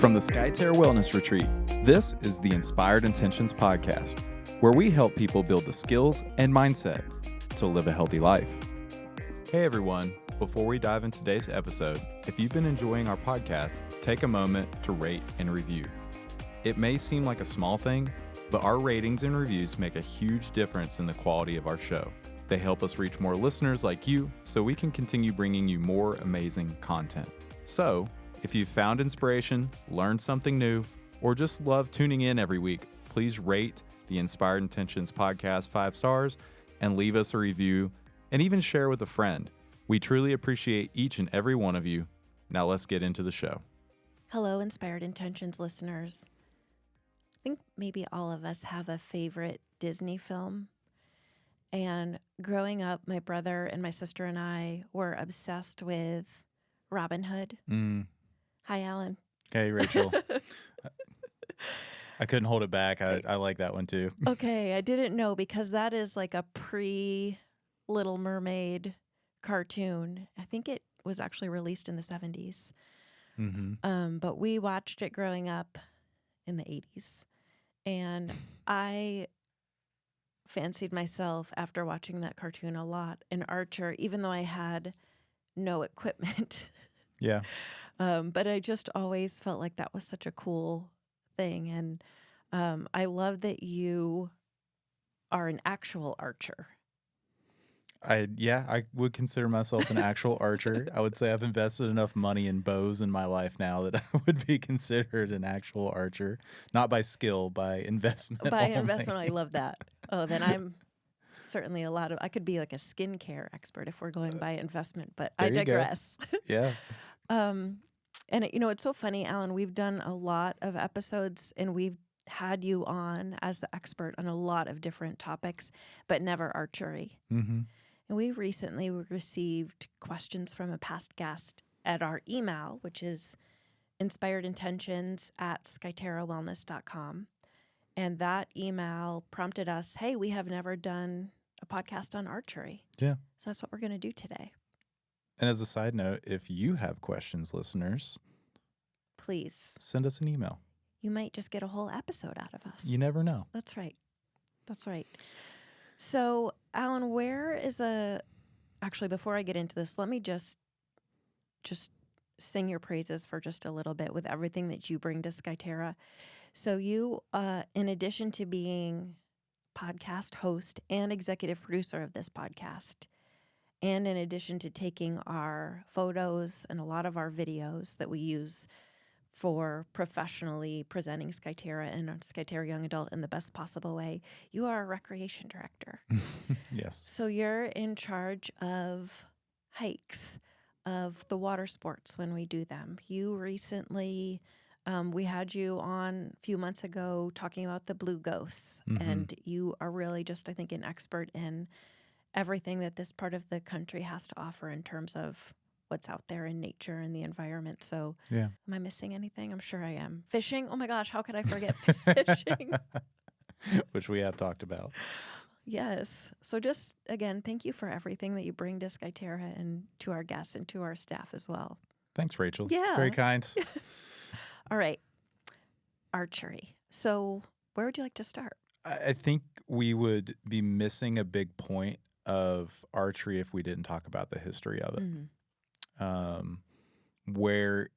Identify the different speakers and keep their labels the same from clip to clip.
Speaker 1: From the Skyterra Wellness Retreat, this is the Inspired Intentions Podcast, where we help people build the skills and mindset to live a healthy life. Hey everyone, before we dive into today's episode, if you've been enjoying our podcast, take a moment to rate and review. It may seem like a small thing, but our ratings and reviews make a huge difference in the quality of our show. They help us reach more listeners like you so we can continue bringing you more amazing content. So, if you've found inspiration, learned something new, or just love tuning in every week, please rate the Inspired Intentions Podcast 5 stars and leave us a review and even share with a friend. We truly appreciate each and every one of you. Now let's get into the show.
Speaker 2: Hello, Inspired Intentions listeners. I think maybe all of us have a favorite Disney film. And growing up, my brother and my sister and I were obsessed with Robin Hood. Hi, Alan.
Speaker 1: Hey, Rachel. I couldn't hold it back. I like that one too.
Speaker 2: Okay, I didn't know because that is like a pre-Little Mermaid cartoon. I think it was actually released in the 70s. But we watched it growing up in the 80s. And I fancied myself after watching that cartoon a lot an archer, even though I had no equipment.
Speaker 1: Yeah.
Speaker 2: But I just always felt like that was such a cool thing. And I love that you are an actual archer.
Speaker 1: I would consider myself an actual archer. I would say I've invested enough money in bows in my life now that I would be considered an actual archer. Not by skill, by investment.
Speaker 2: By
Speaker 1: only.
Speaker 2: investment, I love that. Oh, then I'm certainly I could be like a skincare expert if we're going by investment, but I digress.
Speaker 1: Yeah.
Speaker 2: And it's so funny, Alan, we've done a lot of episodes and we've had you on as the expert on a lot of different topics, but never archery.
Speaker 1: Mm-hmm.
Speaker 2: And we recently received questions from a past guest at our email, which is inspiredintentions@skyterrawellness.com. And that email prompted us, hey, we have never done a podcast on archery.
Speaker 1: Yeah.
Speaker 2: So that's what we're going to do today.
Speaker 1: And as a side note, if you have questions, listeners,
Speaker 2: Please.
Speaker 1: send us an email.
Speaker 2: You might just get a whole episode out of us.
Speaker 1: You never know.
Speaker 2: That's right. That's right. So, Alan, actually, before I get into this, let me just sing your praises for just a little bit with everything that you bring to Skyterra. So you, in addition to being podcast host and executive producer of this podcast, and in addition to taking our photos and a lot of our videos that we use for professionally presenting Skyterra and Skyterra Young Adult in the best possible way, you are a recreation director.
Speaker 1: Yes.
Speaker 2: So you're in charge of hikes, of the water sports when we do them. You recently, we had you on a few months ago talking about the blue ghosts, and you are really just, I think, an expert in everything that this part of the country has to offer in terms of what's out there in nature and the environment. So
Speaker 1: yeah.
Speaker 2: Am I missing anything? I'm sure I am. Fishing? Oh my gosh, how could I forget fishing?
Speaker 1: Which we have talked about.
Speaker 2: Yes. So just, again, thank you for everything that you bring to Skyterra and to our guests and to our staff as well.
Speaker 1: Thanks, Rachel.
Speaker 2: Yeah.
Speaker 1: It's very kind.
Speaker 2: All right. Archery. So where would you like to start?
Speaker 1: I think we would be missing a big point of archery if we didn't talk about the history of it. Where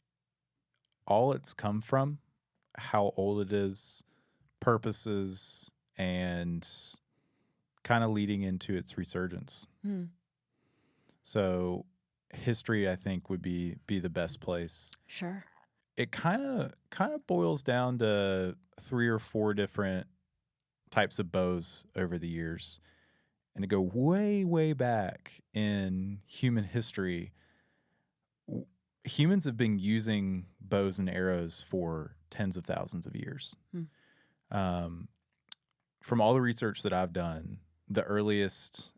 Speaker 1: all it's come from, how old it is, purposes, and kind of leading into its resurgence. So history, I think, would be the best place.
Speaker 2: Sure.
Speaker 1: It kind of boils down to 3 or 4 different types of bows over the years. And to go way, way back in human history, humans have been using bows and arrows for tens of thousands of years. From all the research that I've done, the earliest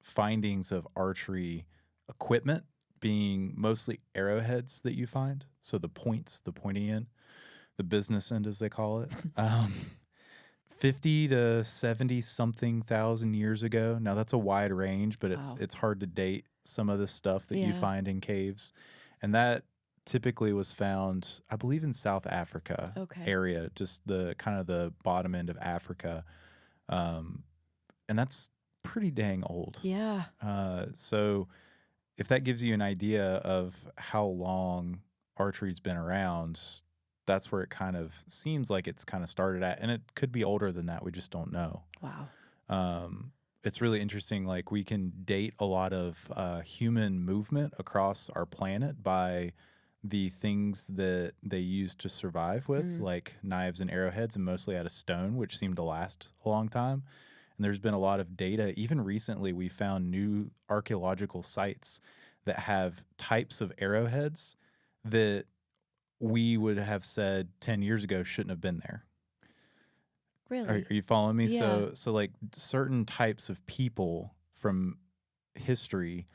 Speaker 1: findings of archery equipment being mostly arrowheads that you find. So the pointy end, the business end, as they call it. 50 to 70 something thousand years ago. Now that's a wide range, but it's hard to date some of the stuff that you find in caves. And that typically was found, I believe, in South Africa
Speaker 2: Okay.
Speaker 1: area, just the kind of the bottom end of Africa. Um, and that's pretty dang old.
Speaker 2: Yeah.
Speaker 1: So if that gives you an idea of how long archery's been around, that's where it kind of seems like it's kind of started at. And it could be older than that. We just don't know.
Speaker 2: Wow.
Speaker 1: It's really interesting. Like, we can date a lot of human movement across our planet by the things that they used to survive with, like knives and arrowheads, and mostly out of stone, which seemed to last a long time. And there's been a lot of data. Even recently, we found new archaeological sites that have types of arrowheads that we would have said 10 years ago shouldn't have been there.
Speaker 2: Really?
Speaker 1: Are you following me?
Speaker 2: Yeah.
Speaker 1: So like certain types of people from history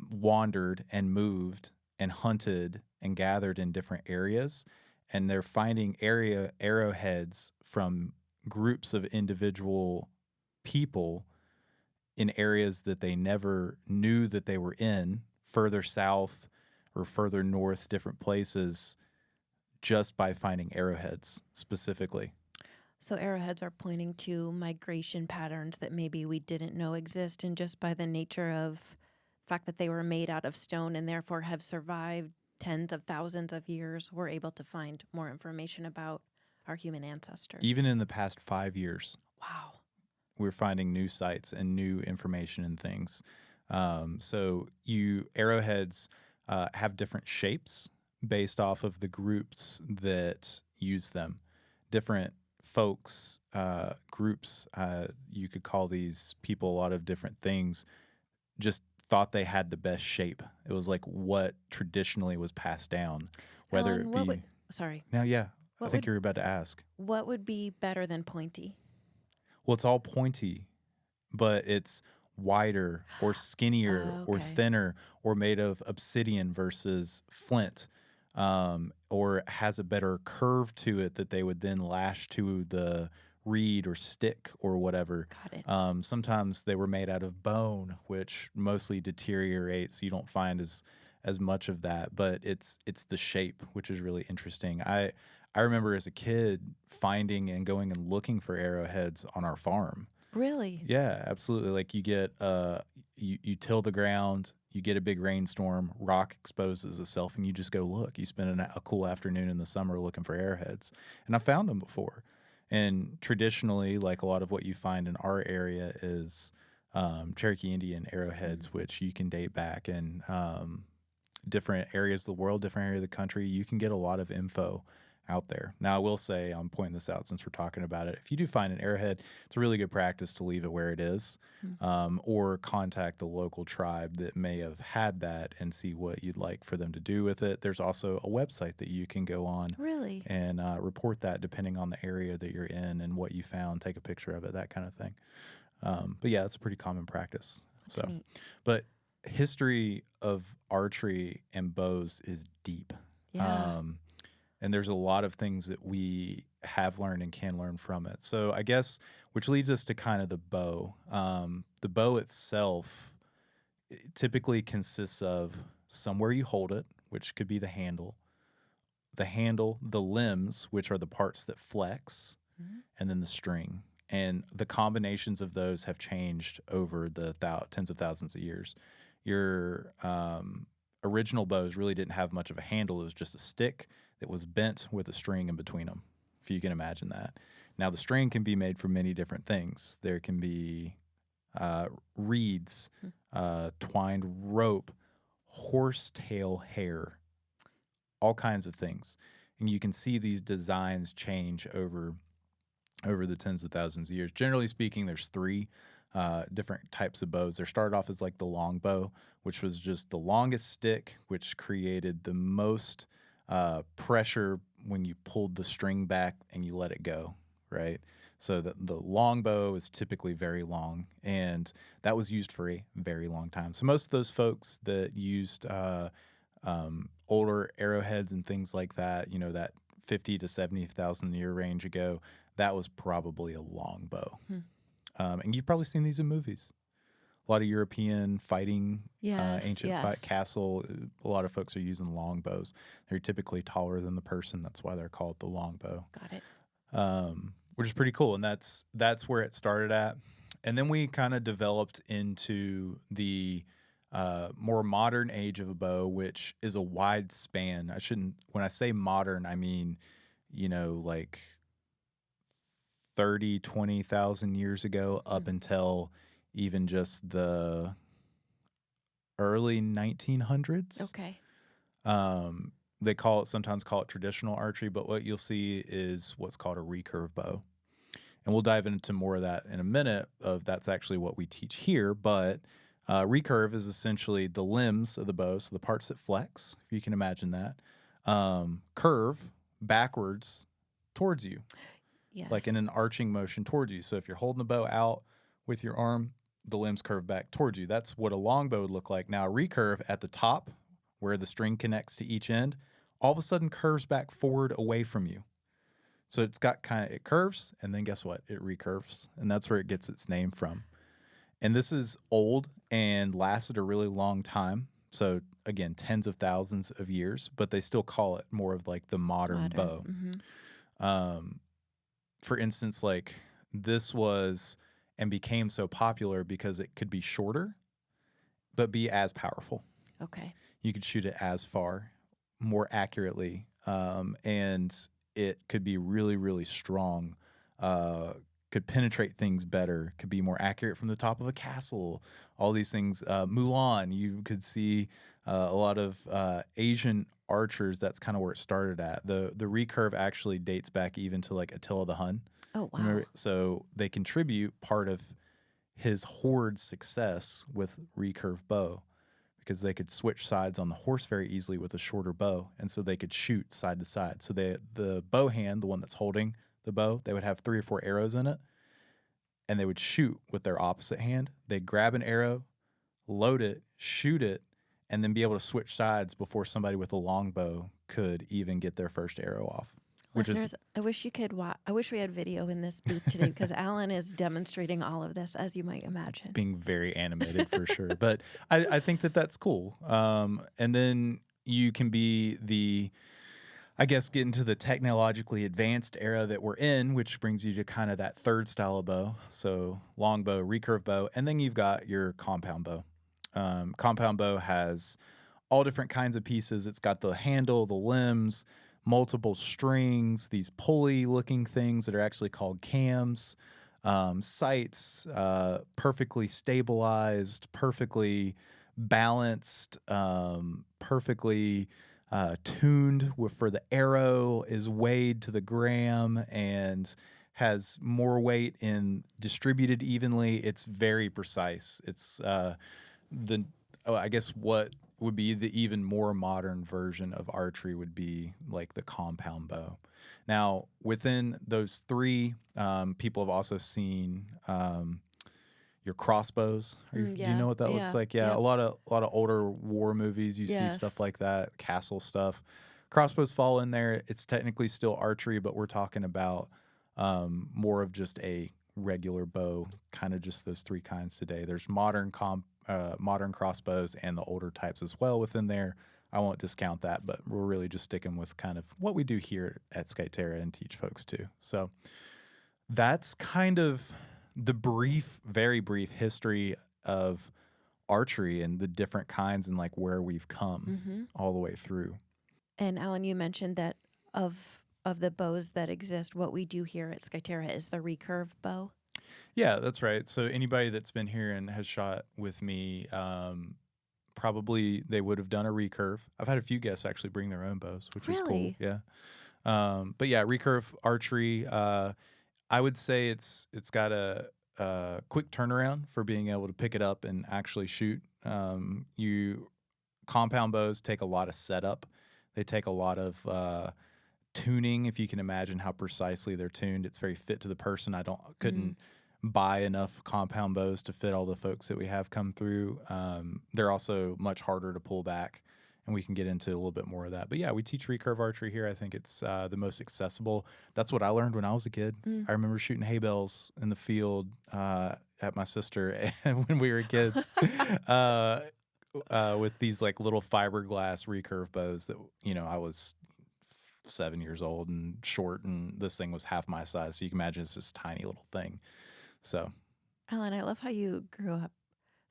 Speaker 1: wandered and moved and hunted and gathered in different areas, and they're finding arrowheads from groups of individual people in areas that they never knew that they were in, further south or further north, different places, just by finding arrowheads specifically.
Speaker 2: So arrowheads are pointing to migration patterns that maybe we didn't know exist, and just by the nature of the fact that they were made out of stone and therefore have survived tens of thousands of years, we're able to find more information about our human ancestors.
Speaker 1: Even in the past 5 years.
Speaker 2: Wow.
Speaker 1: We're finding new sites and new information and things. So arrowheads have different shapes based off of the groups that use them. Different folks, groups, you could call these people a lot of different things, just thought they had the best shape. It was like what traditionally was passed down, whether
Speaker 2: Alan,
Speaker 1: it
Speaker 2: what
Speaker 1: be.
Speaker 2: would, sorry,
Speaker 1: Now, yeah, I
Speaker 2: what
Speaker 1: think
Speaker 2: would
Speaker 1: you're about to ask.
Speaker 2: what would be better than pointy?
Speaker 1: Well, it's all pointy, but it's wider or skinnier or
Speaker 2: Okay.
Speaker 1: thinner or made of obsidian versus flint, or has a better curve to it that they would then lash to the reed or stick or whatever.
Speaker 2: Got it.
Speaker 1: Sometimes they were made out of bone, which mostly deteriorates. You don't find as much of that, but it's the shape, which is really interesting. I remember as a kid finding and going and looking for arrowheads on our farm.
Speaker 2: Really?
Speaker 1: Yeah, absolutely. Like, you get you till the ground, you get a big rainstorm, rock exposes itself, and you just go look. You spend a cool afternoon in the summer looking for arrowheads, and I found them before. And traditionally, like a lot of what you find in our area is Cherokee Indian arrowheads, which you can date back in different areas of the world, different area of the country. You can get a lot of info out there. Now, I will say, I'm pointing this out since we're talking about it. If you do find an arrowhead, it's a really good practice to leave it where it is, or contact the local tribe that may have had that and see what you'd like for them to do with it. There's also a website that you can go on
Speaker 2: Really?
Speaker 1: and report that depending on the area that you're in and what you found, take a picture of it, that kind of thing. But yeah, it's a pretty common practice.
Speaker 2: That's neat.
Speaker 1: But history of archery and bows is deep.
Speaker 2: Yeah.
Speaker 1: And there's a lot of things that we have learned and can learn from it. So I guess, which leads us to kind of the bow. The bow itself typically consists of somewhere you hold it, which could be the handle, the limbs, which are the parts that flex, and then the string. And the combinations of those have changed over the tens of thousands of years. Your original bows really didn't have much of a handle. It was just a stick that was bent with a string in between them, if you can imagine that. Now, the string can be made from many different things. There can be reeds, twined rope, horsetail hair, all kinds of things. And you can see these designs change over the tens of thousands of years. Generally speaking, there's three different types of bows. They started off as like the longbow, which was just the longest stick, which created the most pressure when you pulled the string back and you let it go, right? So the longbow is typically very long, and that was used for a very long time. So most of those folks that used older arrowheads and things like that, that 50 to 70,000 year range ago, that was probably a longbow. And you've probably seen these in movies. a lot of European fighting,
Speaker 2: Yes,
Speaker 1: ancient
Speaker 2: yes.
Speaker 1: castle. A lot of folks are using longbows. They're typically taller than the person. That's why they're called the longbow.
Speaker 2: Got it.
Speaker 1: Which is pretty cool. And that's where it started at. And then we kind of developed into the more modern age of a bow, which is a wide span. When I say modern, I mean, like 30, 20,000 years ago up until even just the early 1900s.
Speaker 2: Okay.
Speaker 1: They sometimes call it traditional archery, but what you'll see is what's called a recurve bow. And we'll dive into more of that in a minute. That's actually what we teach here. But recurve is essentially the limbs of the bow, so the parts that flex, if you can imagine that, curve backwards towards you,
Speaker 2: Yes.
Speaker 1: like in an arching motion towards you. So if you're holding the bow out with your arm, the limbs curve back towards you. That's what a longbow would look like. Now, a recurve at the top, where the string connects to each end, all of a sudden curves back forward away from you. So it curves, and then guess what? It recurves, and that's where it gets its name from. And this is old and lasted a really long time. So again, tens of thousands of years, but they still call it more of like the modern bow.
Speaker 2: Mm-hmm.
Speaker 1: For instance, like this was and became so popular because it could be shorter, but be as powerful.
Speaker 2: Okay.
Speaker 1: You could shoot it as far, more accurately, and it could be really, really strong, could penetrate things better, could be more accurate from the top of a castle, all these things. Mulan, you could see a lot of Asian archers. That's kind of where it started at. The recurve actually dates back even to like Attila the Hun.
Speaker 2: Oh, wow.
Speaker 1: Remember? So they contribute part of his horde's success with recurve bow, because they could switch sides on the horse very easily with a shorter bow, and so they could shoot side to side. So the bow hand, the one that's holding the bow, they would have 3 or 4 arrows in it, and they would shoot with their opposite hand. They'd grab an arrow, load it, shoot it, and then be able to switch sides before somebody with a longbow could even get their first arrow off.
Speaker 2: Listeners, I wish you could I wish we had video in this booth today, because Alan is demonstrating all of this, as you might imagine.
Speaker 1: Being very animated for sure. But I think that's cool. And then you can be get into the technologically advanced era that we're in, which brings you to kind of that third style of bow. So longbow, recurve bow, and then you've got your compound bow. Compound bow has all different kinds of pieces. It's got the handle, the limbs, multiple strings, these pulley-looking things that are actually called cams, sights, perfectly stabilized, perfectly balanced, perfectly tuned for the arrow, is weighed to the gram and has more weight and distributed evenly. It's very precise. It's what would be the even more modern version of archery would be like the compound bow. Now, within those 3, people have also seen your crossbows. Do you know what that looks like? Yeah, a lot of older war movies. You see stuff like that, castle stuff. Crossbows fall in there. It's technically still archery, but we're talking about more of just a regular bow, kind of just those 3 kinds today. There's modern crossbows and the older types as well within there. I won't discount that, but we're really just sticking with kind of what we do here at Skyterra and teach folks too. So that's kind of the very brief history of archery and the different kinds and like where we've come all the way through.
Speaker 2: And Alan, you mentioned that of the bows that exist, what we do here at Skyterra is the recurve bow.
Speaker 1: Yeah, that's right. So anybody that's been here and has shot with me, probably they would have done a recurve. I've had a few guests actually bring their own bows, which is cool. Yeah. But yeah, recurve archery, I would say it's got a quick turnaround for being able to pick it up and actually shoot. Compound bows take a lot of setup. They take a lot of tuning, if you can imagine how precisely they're tuned. It's very fit to the person. Couldn't buy enough compound bows to fit all the folks that we have come through. They're also much harder to pull back, and we can get into a little bit more of that. But yeah, we teach recurve archery here. I think it's the most accessible. That's what I learned when I was a kid. I remember shooting hay bales in the field at my sister when we were kids with these like little fiberglass recurve bows that, I was 7 years old and short, and this thing was half my size. So you can imagine it's this tiny little thing. So,
Speaker 2: Ellen, I love how you grew up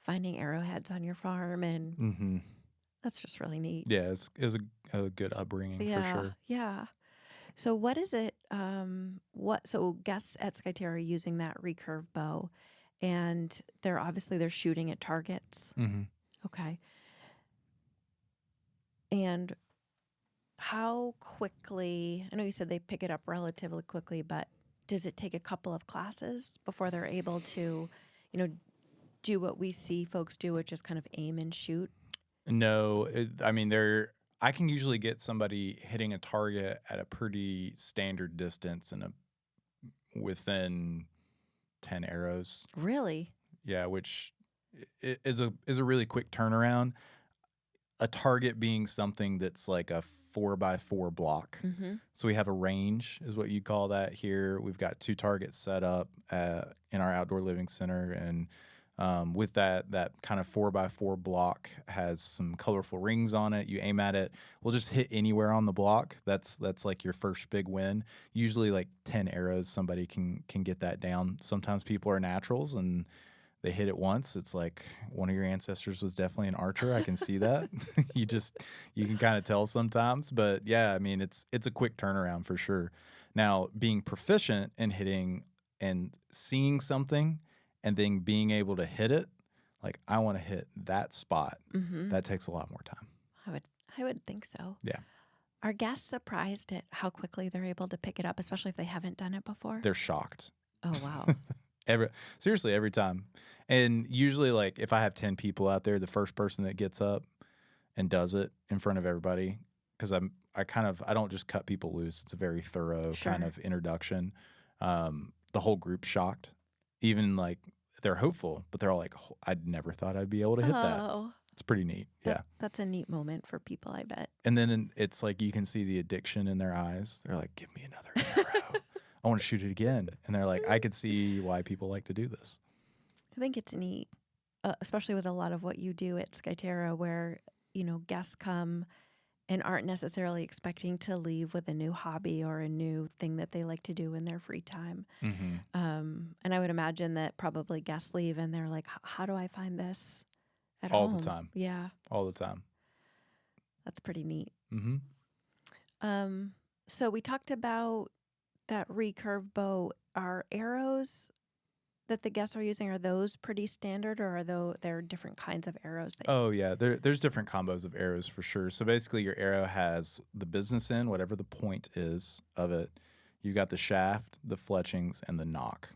Speaker 2: finding arrowheads on your farm, and that's just really neat.
Speaker 1: Yeah, it was a good upbringing for sure.
Speaker 2: Yeah. So what is it? So guests at Skyterra are using that recurve bow, and they're shooting at targets.
Speaker 1: Mm-hmm.
Speaker 2: Okay. And how quickly? I know you said they pick it up relatively quickly, but does it take a couple of classes before they're able to, do what we see folks do, which is kind of aim and shoot?
Speaker 1: No, I can usually get somebody hitting a target at a pretty standard distance and within 10 arrows.
Speaker 2: Really?
Speaker 1: Yeah, which is a really quick turnaround. A target being something that's like a 4x4 block.
Speaker 2: Mm-hmm.
Speaker 1: So we have a range, is what you call that here. We've got 2 targets set up in our outdoor living center, and with that kind of 4x4 block has some colorful rings on it. You aim at it, we'll just hit anywhere on the block. That's like your first big win. Usually like 10 arrows, somebody can get that down. Sometimes people are naturals and they hit it once. It's like one of your ancestors was definitely an archer. I can see that. You can kind of tell sometimes, but yeah, it's a quick turnaround for sure. Now, being proficient in hitting and seeing something and then being able to hit it, like I want to hit that spot.
Speaker 2: Mm-hmm.
Speaker 1: That takes a lot more time.
Speaker 2: I would think so.
Speaker 1: Yeah.
Speaker 2: Are guests surprised at how quickly they're able to pick it up, especially if they haven't done it before?
Speaker 1: They're shocked.
Speaker 2: Oh, wow.
Speaker 1: Every time. And usually, like, if I have 10 people out there, the first person that gets up and does it in front of everybody, because I don't just cut people loose. It's a very thorough kind of introduction. The whole group's shocked. Even like they're hopeful, but they're all like, I never thought I'd be able to hit that. It's pretty neat. Yeah.
Speaker 2: That's a neat moment for people, I bet.
Speaker 1: And then it's like you can see the addiction in their eyes. They're like, give me another arrow. I want to shoot it again. And they're like, I could see why people like to do this.
Speaker 2: I think it's neat, especially with a lot of what you do at Skyterra, where, guests come and aren't necessarily expecting to leave with a new hobby or a new thing that they like to do in their free time.
Speaker 1: Mm-hmm.
Speaker 2: And I would imagine that probably guests leave and they're like, how do I find this at home?
Speaker 1: All the time.
Speaker 2: Yeah.
Speaker 1: All the time.
Speaker 2: That's pretty neat.
Speaker 1: Mm-hmm.
Speaker 2: So we talked about that recurve bow. Are arrows that the guests are using, are those pretty standard, or are there different kinds of arrows?
Speaker 1: Yeah. There's different combos of arrows for sure. So basically your arrow has the business end, whatever the point is of it. You got the shaft, the fletchings, and the knock.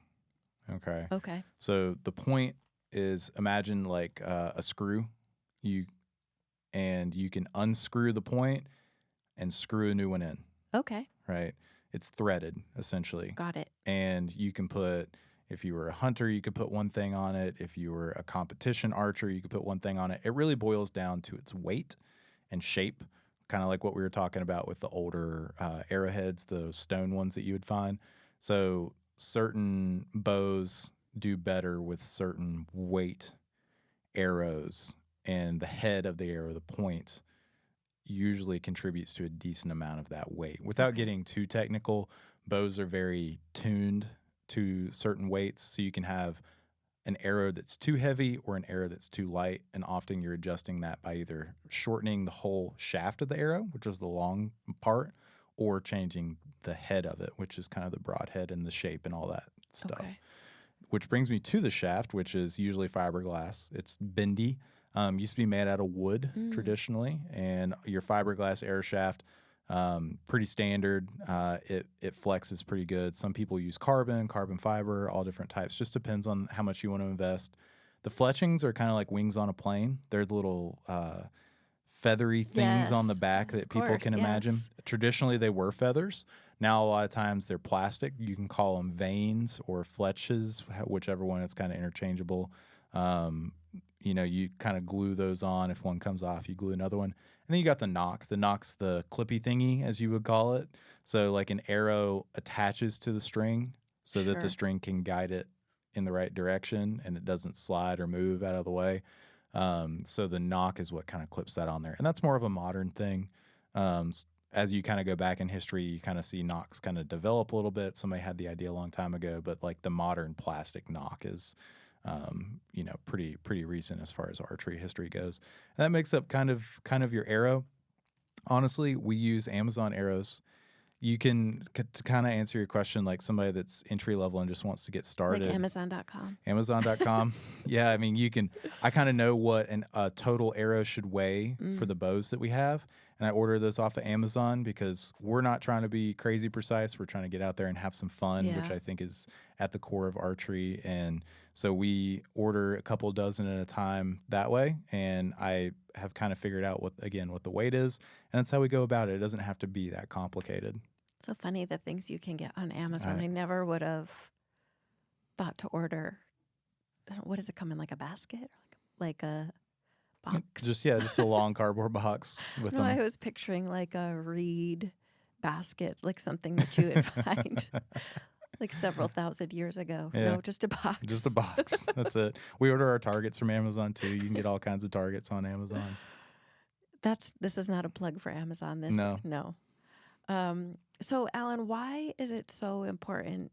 Speaker 1: Okay. So the point is, imagine like a screw. You can unscrew the point and screw a new one in.
Speaker 2: Okay.
Speaker 1: Right? It's threaded, essentially.
Speaker 2: Got it.
Speaker 1: And you can put, if you were a hunter, you could put one thing on it. If you were a competition archer, you could put one thing on it. It really boils down to its weight and shape, kind of like what we were talking about with the older arrowheads, those stone ones that you would find. So certain bows do better with certain weight arrows, and the head of the arrow, the point, usually contributes to a decent amount of that weight. Without getting too technical, bows are very tuned to certain weights, so you can have an arrow that's too heavy or an arrow that's too light, and often you're adjusting that by either shortening the whole shaft of the arrow, which is the long part, or changing the head of it, which is kind of the broad head and the shape and all that stuff.
Speaker 2: Okay.
Speaker 1: Which brings me to the shaft, which is usually fiberglass. It's bendy. Used to be made out of wood traditionally, and your fiberglass arrow shaft, pretty standard. It flexes pretty good. Some people use carbon fiber, all different types. Just depends on how much you want to invest. The fletchings are kind of like wings on a plane. They're the little feathery things on the back that people can imagine. Traditionally, they were feathers. Now, a lot of times, they're plastic. You can call them vanes or fletches, whichever one. It's kind of interchangeable. You kind of glue those on. If one comes off, you glue another one. And then you got the knock. The knock's the clippy thingy, as you would call it. So like an arrow attaches to the string so that the string can guide it in the right direction and it doesn't slide or move out of the way. So the nock is what kind of clips that on there. And that's more of a modern thing. As you kind of go back in history, you kind of see nocks kind of develop a little bit. Somebody had the idea a long time ago, but like the modern plastic nock is, pretty recent as far as archery history goes. And that makes up kind of your arrow. Honestly, we use Amazon arrows. You can, to kind of answer your question, like somebody that's entry level and just wants to get started.
Speaker 2: Like Amazon.com.
Speaker 1: Amazon.com. Yeah, I mean, I kind of know what a total arrow should weigh for the bows that we have. And I order those off of Amazon because we're not trying to be crazy precise. We're trying to get out there and have some fun, which I think is at the core of archery. And so we order a couple dozen at a time that way. And I have kind of figured out what the weight is. And that's how we go about it. It doesn't have to be that complicated.
Speaker 2: So funny the things you can get on Amazon. I never would have thought to order. What does it come in, like a basket? Like a box?
Speaker 1: Just a long cardboard box with them.
Speaker 2: I was picturing like a reed basket, like something that you would find like several thousand years ago.
Speaker 1: Yeah.
Speaker 2: No, just a box.
Speaker 1: Just a box. That's it. We order our targets from Amazon too. You can get all kinds of targets on Amazon.
Speaker 2: This is not a plug for Amazon. No. So, Alan, why is it so important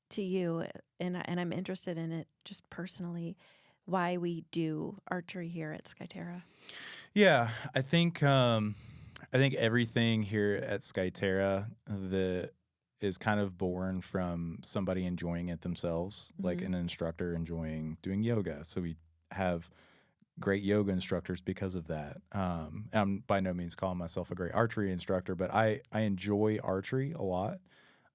Speaker 2: to you, and I'm interested in it just personally, why we do archery here at Skyterra?
Speaker 1: Yeah, I think everything here at Skyterra that is kind of born from somebody enjoying it themselves, like an instructor enjoying doing yoga. So we have great yoga instructors because of that. I'm by no means calling myself a great archery instructor, but I enjoy archery a lot.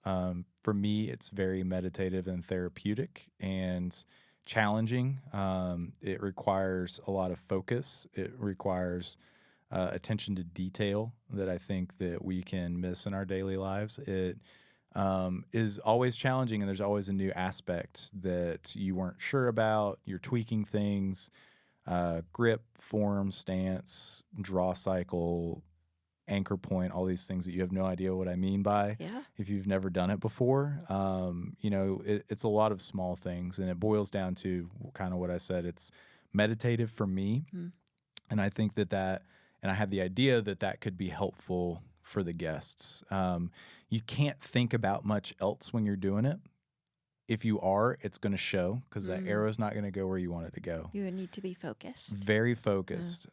Speaker 1: For me, it's very meditative and therapeutic and challenging. It requires a lot of focus. It requires attention to detail that I think that we can miss in our daily lives. It is always challenging, and there's always a new aspect that you weren't sure about. You're tweaking things. Grip, form, stance, draw cycle, anchor point, all these things that you have no idea what I mean by if you've never done it before. It's a lot of small things, and it boils down to kind of what I said. It's meditative for me, and I think and I had the idea that could be helpful for the guests. You can't think about much else when you're doing it. If you are, it's going to show because that arrow's not going to go where you want it to go.
Speaker 2: You need to be focused.
Speaker 1: Very focused.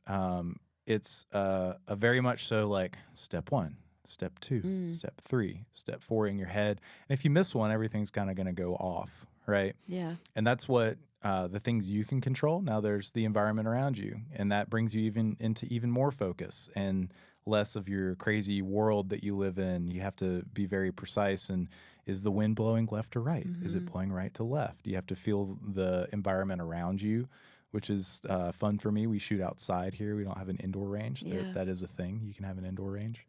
Speaker 1: It's a very much so like step 1, step 2, step 3, step 4 in your head. And if you miss one, everything's kind of going to go off, right?
Speaker 2: Yeah.
Speaker 1: And that's what the things you can control. Now there's the environment around you, and that brings you into even more focus and less of your crazy world that you live in. You have to be very precise. And is the wind blowing left or right? Is it blowing right to left? You have to feel the environment around you, which is fun for me. We shoot outside here. We don't have an indoor range. That is a thing. You can have an indoor range.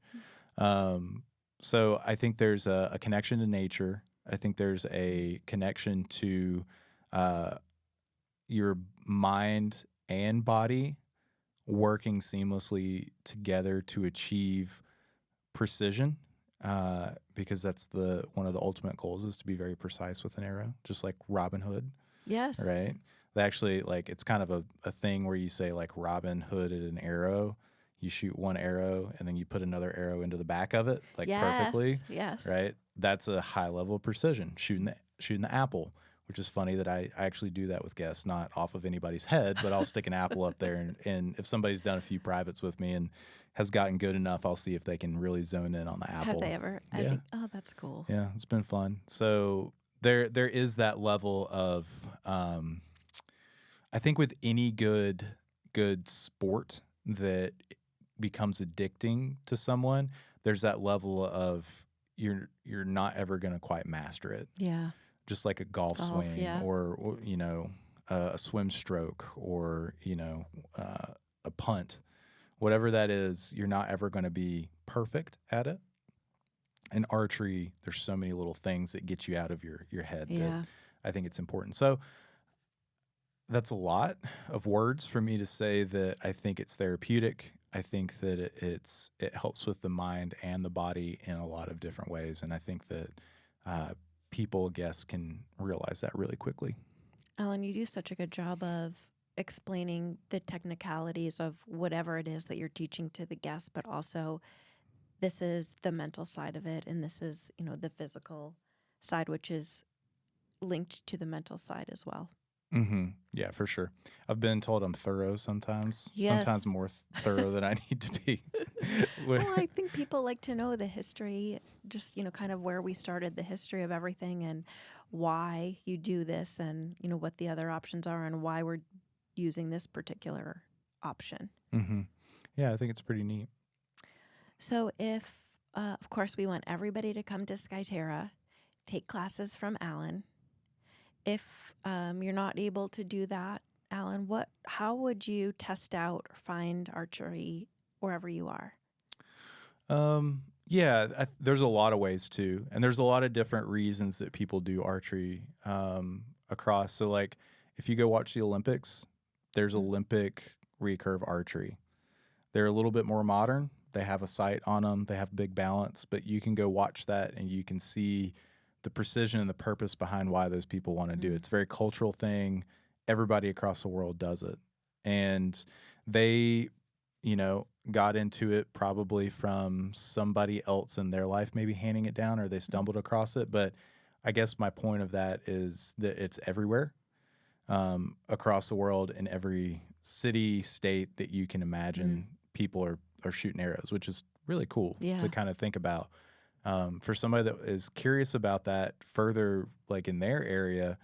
Speaker 1: So I think there's a connection to nature. I think there's a connection to your mind and body working seamlessly together to achieve precision. Because that's one of the ultimate goals is to be very precise with an arrow, just like Robin Hood.
Speaker 2: Yes.
Speaker 1: Right? They actually, like, it's kind of a thing where you say, like, Robin Hooded an arrow. You shoot one arrow, and then you put another arrow into the back of it, like, perfectly.
Speaker 2: Yes.
Speaker 1: Right? That's a high level of precision, shooting the apple, which is funny that I actually do that with guests, not off of anybody's head, but I'll stick an apple up there. And if somebody's done a few privates with me and has gotten good enough, I'll see if they can really zone in on the apple.
Speaker 2: Have they ever?
Speaker 1: Yeah.
Speaker 2: Oh, that's cool.
Speaker 1: Yeah, it's been fun. So there is that level of, I think with any good sport that becomes addicting to someone, there's that level of you're not ever going to quite master it.
Speaker 2: Yeah.
Speaker 1: Just like a golf swing or a swim stroke or, a punt. Whatever that is, you're not ever going to be perfect at it. In archery, there's so many little things that get you out of your head that I think it's important. So that's a lot of words for me to say that I think it's therapeutic. I think that it helps with the mind and the body in a lot of different ways. And I think that guests can realize that really quickly.
Speaker 2: Alan, you do such a good job of explaining the technicalities of whatever it is that you're teaching to the guests, but also this is the mental side of it, and this is, the physical side, which is linked to the mental side as well.
Speaker 1: Mm-hmm. Yeah, for sure. I've been told I'm thorough sometimes,
Speaker 2: Yes.
Speaker 1: sometimes more thorough than I need to be.
Speaker 2: Well, I think people like to know the history, just, kind of where we started, the history of everything and why you do this and, what the other options are and why we're using this particular option.
Speaker 1: Mm-hmm. Yeah, I think it's pretty neat.
Speaker 2: So if, of course, we want everybody to come to Skyterra, take classes from Alan. If you're not able to do that, Alan, how would you test out or find archery wherever you are?
Speaker 1: Yeah, there's a lot of ways too, and there's a lot of different reasons that people do archery across. So, like, if you go watch the Olympics, there's Olympic recurve archery. They're a little bit more modern. They have a sight on them. They have big balance, but you can go watch that and you can see the precision and the purpose behind why those people want to do it. It's a very cultural thing. Everybody across the world does it. And they, got into it probably from somebody else in their life, maybe handing it down, or they stumbled across it. But I guess my point of that is that it's everywhere across the world, in every city, state that you can imagine. People are shooting arrows, which is really cool to kind of think about. For somebody that is curious about that further, like in their area,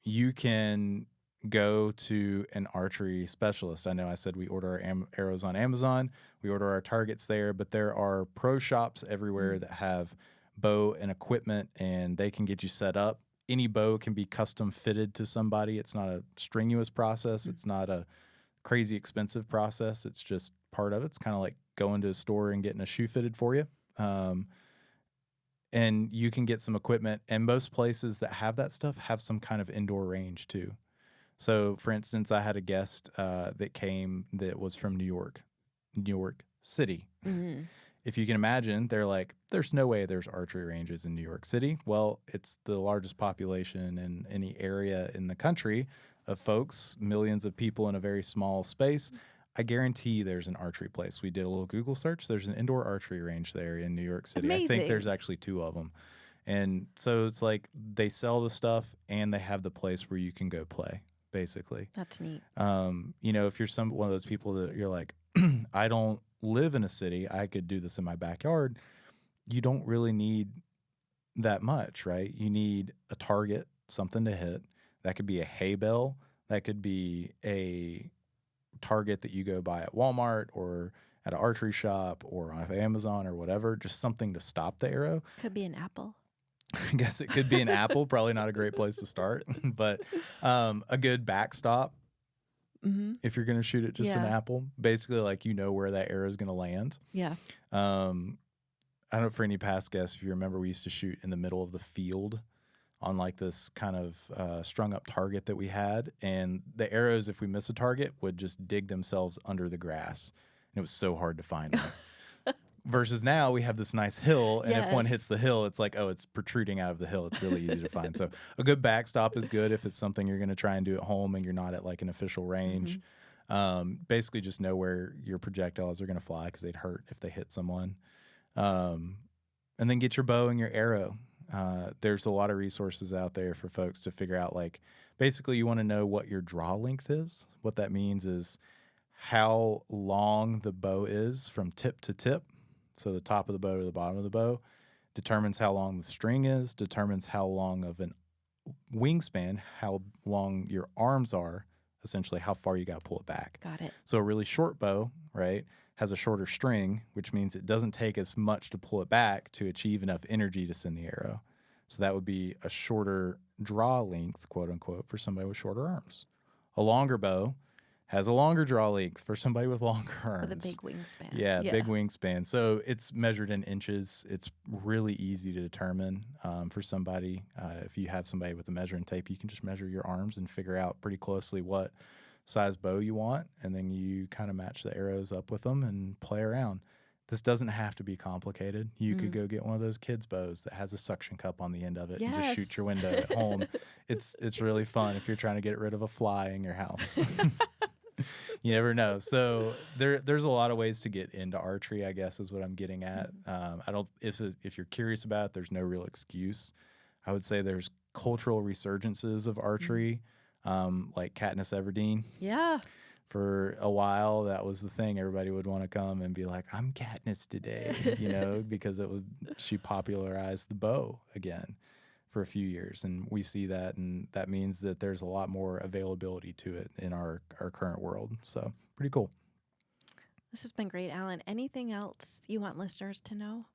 Speaker 1: you can go to an archery specialist. I know I said we order our arrows on Amazon. We order our targets there, but there are pro shops everywhere that have bow and equipment, and they can get you set up. Any bow can be custom fitted to somebody. It's not a strenuous process. It's not a crazy expensive process. It's just part of it. It's kind of like going to a store and getting a shoe fitted for you. And you can get some equipment, and most places that have that stuff have some kind of indoor range too. So, for instance, I had a guest that came that was from New York City. Mm-hmm. If you can imagine, they're like, there's no way there's archery ranges in New York City. Well, it's the largest population in any area in the country of folks, millions of people in a very small space. I guarantee there's an archery place. We did a little Google search. There's an indoor archery range there in New York City.
Speaker 2: Amazing.
Speaker 1: I think there's actually 2 of them. And so it's like they sell the stuff and they have the place where you can go play, basically.
Speaker 2: That's neat.
Speaker 1: If you're one of those people that you're like, I don't live in a city, I could do this in my backyard. You don't really need that much, right? You need a target, something to hit. That could be a hay bale. That could be a target that you go buy at Walmart or at an archery shop or on Amazon or whatever, just something to stop the arrow.
Speaker 2: Could be an apple.
Speaker 1: I guess it could be an apple, probably not a great place to start, but a good backstop. Mm-hmm. If you're going to shoot it just an apple, basically like where that arrow is going to land.
Speaker 2: Yeah.
Speaker 1: I don't know, for any past guests, if you remember, we used to shoot in the middle of the field on like this kind of strung up target that we had. And the arrows, if we miss a target, would just dig themselves under the grass. And it was so hard to find them. Versus now we have this nice hill, and if one hits the hill, it's like, oh, it's protruding out of the hill. It's really easy to find. So a good backstop is good if it's something you're going to try and do at home and you're not at like an official range. Mm-hmm. Basically just know where your projectiles are going to fly because they'd hurt if they hit someone. And then get your bow and your arrow. There's a lot of resources out there for folks to figure out, like, basically you want to know what your draw length is. What that means is how long the bow is from tip to tip. So the top of the bow to the bottom of the bow determines how long the string is, determines how long of an wingspan, how long your arms are, essentially how far you got to pull it back.
Speaker 2: Got it.
Speaker 1: So a really short bow, right, has a shorter string, which means it doesn't take as much to pull it back to achieve enough energy to send the arrow. So that would be a shorter draw length, quote unquote, for somebody with shorter arms. A longer bow has a longer draw length for somebody with longer arms.
Speaker 2: With a big wingspan.
Speaker 1: Yeah, big wingspan. So it's measured in inches. It's really easy to determine for somebody. If you have somebody with a measuring tape, you can just measure your arms and figure out pretty closely what size bow you want, and then you kind of match the arrows up with them and play around. this doesn't have to be complicated. You could go get one of those kids' bows that has a suction cup on the end of it and just shoot your window at home. It's really fun if you're trying to get rid of a fly in your house. You never know. So there's a lot of ways to get into archery, I guess, is what I'm getting at. If you're curious about it, there's no real excuse. I would say there's cultural resurgences of archery, like Katniss Everdeen.
Speaker 2: Yeah.
Speaker 1: For a while, that was the thing. Everybody would want to come and be like, I'm Katniss today, because she popularized the bow again for a few years. And we see that, and that means that there's a lot more availability to it in our current world. So pretty cool.
Speaker 2: This has been great, Alan. Anything else you want listeners to know?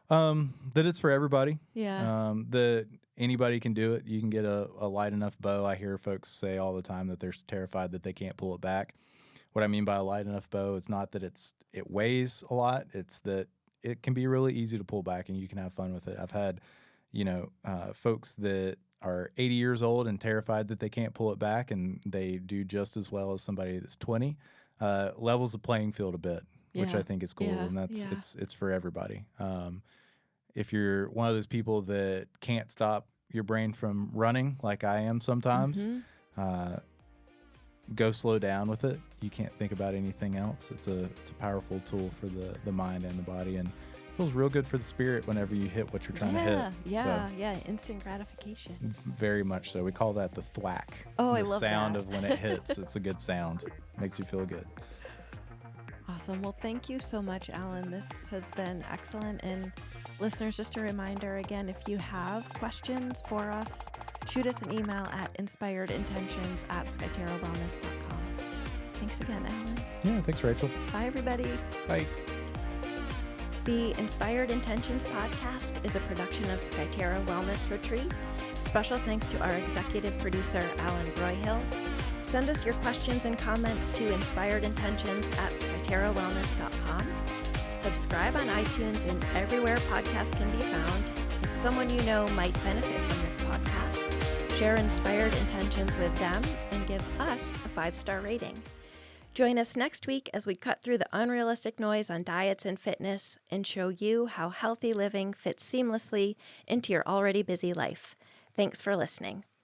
Speaker 1: That it's for everybody.
Speaker 2: Yeah.
Speaker 1: That anybody can do it. You can get a light enough bow. I hear folks say all the time that they're terrified that they can't pull it back. What I mean by a light enough bow is not that it weighs a lot. It's that it can be really easy to pull back and you can have fun with it. I've had, folks that are 80 years old and terrified that they can't pull it back, and they do just as well as somebody that's 20. Levels the playing field a bit, which I think is cool, and it's for everybody. If you're one of those people that can't stop your brain from running, like I am sometimes, go slow down with it. You can't think about anything else. It's a powerful tool for the mind and the body, and it feels real good for the spirit whenever you hit what you're trying to hit.
Speaker 2: Yeah, instant gratification.
Speaker 1: Very much so. We call that the thwack.
Speaker 2: Oh, I love that.
Speaker 1: The sound of when it hits. It's a good sound. Makes you feel good.
Speaker 2: Awesome. Well, thank you so much, Alan. This has been excellent. And listeners, just a reminder again, if you have questions for us, shoot us an email at inspiredintentions@skyterrawellness.com. Thanks again, Alan.
Speaker 1: Yeah, thanks, Rachel.
Speaker 2: Bye, everybody.
Speaker 1: Bye.
Speaker 2: The Inspired Intentions podcast is a production of Skyterra Wellness Retreat. Special thanks to our executive producer, Alan Broyhill. Send us your questions and comments to inspiredintentions@skyterrawellness.com. Subscribe on iTunes and everywhere podcasts can be found. If someone you know might benefit from this podcast, share Inspired Intentions with them and give us a 5-star rating. Join us next week as we cut through the unrealistic noise on diets and fitness and show you how healthy living fits seamlessly into your already busy life. Thanks for listening.